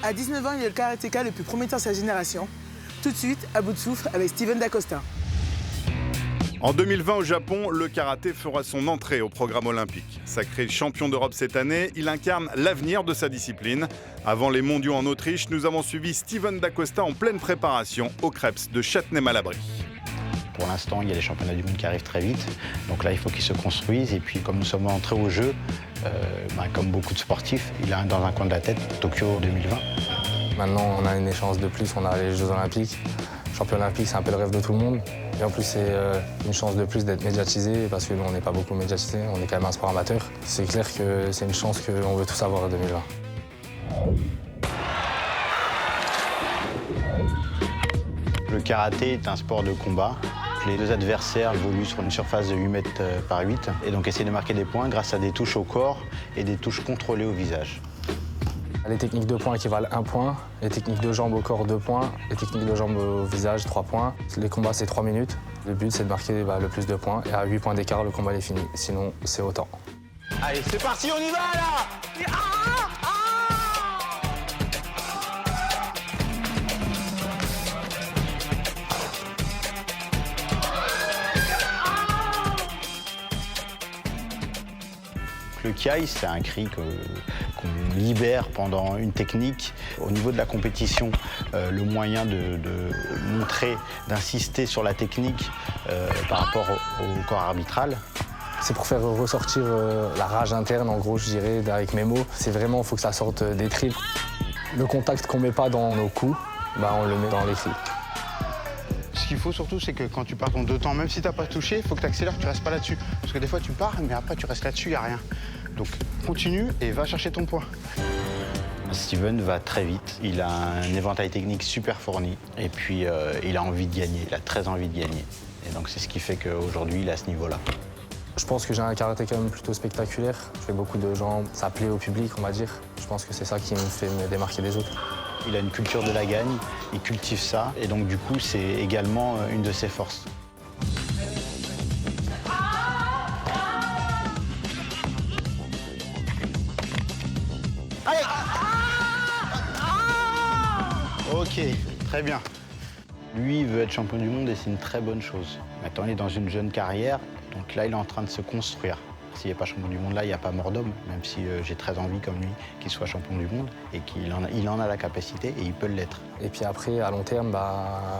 À 19 ans, il est le karatéka le plus prometteur de sa génération. Tout de suite, à bout de souffle avec Steven Dacosta. En 2020 au Japon, le karaté fera son entrée au programme olympique. Sacré champion d'Europe cette année, il incarne l'avenir de sa discipline. Avant les mondiaux en Autriche, nous avons suivi Steven Dacosta en pleine préparation au Krebs de Châtenay-Malabry. Pour l'instant, il y a les championnats du monde qui arrivent très vite. Donc là, il faut qu'ils se construisent. Et puis, comme nous sommes entrés au jeu, comme beaucoup de sportifs, il a dans un coin de la tête Tokyo 2020. Maintenant, on a une échéance de plus, on a les Jeux Olympiques. Champion olympique, c'est un peu le rêve de tout le monde. Et en plus, c'est une chance de plus d'être médiatisé, parce que nous, on n'est pas beaucoup médiatisé, on est quand même un sport amateur. C'est clair que c'est une chance qu'on veut tous avoir en 2020. Le karaté est un sport de combat. Les deux adversaires évoluent sur une surface de 8 mètres par 8 et donc essayer de marquer des points grâce à des touches au corps et des touches contrôlées au visage. Les techniques de poing équivalent 1 point, les techniques de jambes au corps 2 points, les techniques de jambes au visage 3 points. Les combats c'est 3 minutes. Le but c'est de marquer le plus de points et à 8 points d'écart le combat est fini, sinon c'est autant. Allez c'est parti, on y va là! Le kiai, c'est un cri qu'on libère pendant une technique. Au niveau de la compétition, le moyen de montrer, d'insister sur la technique par rapport au corps arbitral. C'est pour faire ressortir la rage interne, en gros, je dirais, avec mes mots. C'est vraiment, il faut que ça sorte des tripes. Le contact qu'on ne met pas dans nos coups, on le met dans les tripes. Ce qu'il faut surtout, c'est que quand tu pars ton 2 temps, même si tu n'as pas touché, il faut que tu accélères, tu restes pas là-dessus. Parce que des fois, tu pars, mais après, tu restes là-dessus, il n'y a rien. Donc, continue et va chercher ton point. Steven va très vite. Il a un éventail technique super fourni. Et puis, il a envie de gagner. Il a très envie de gagner. Et donc, c'est ce qui fait qu'aujourd'hui, il est à ce niveau-là. Je pense que j'ai un karaté quand même plutôt spectaculaire. Je fais beaucoup de jambes, ça plaît au public, on va dire. Je pense que c'est ça qui me fait me démarquer des autres. Il a une culture de la gagne, il cultive ça, et donc du coup, c'est également une de ses forces. Allez! Ok, très bien. Lui, il veut être champion du monde et c'est une très bonne chose. Maintenant, il est dans une jeune carrière, donc là, il est en train de se construire. S'il n'est pas champion du monde, là, il n'y a pas mort d'homme, même si j'ai très envie, comme lui, qu'il soit champion du monde et qu'il en a la capacité et il peut l'être. Et puis après, à long terme,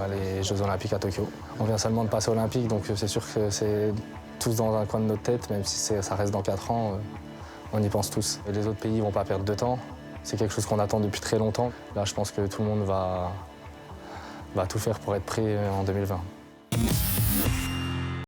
les Jeux Olympiques à Tokyo. On vient seulement de passer olympique, donc c'est sûr que c'est tous dans un coin de notre tête, même si ça reste dans 4 ans, on y pense tous. Et les autres pays ne vont pas perdre de temps. C'est quelque chose qu'on attend depuis très longtemps. Là, je pense que tout le monde va tout faire pour être prêt en 2020.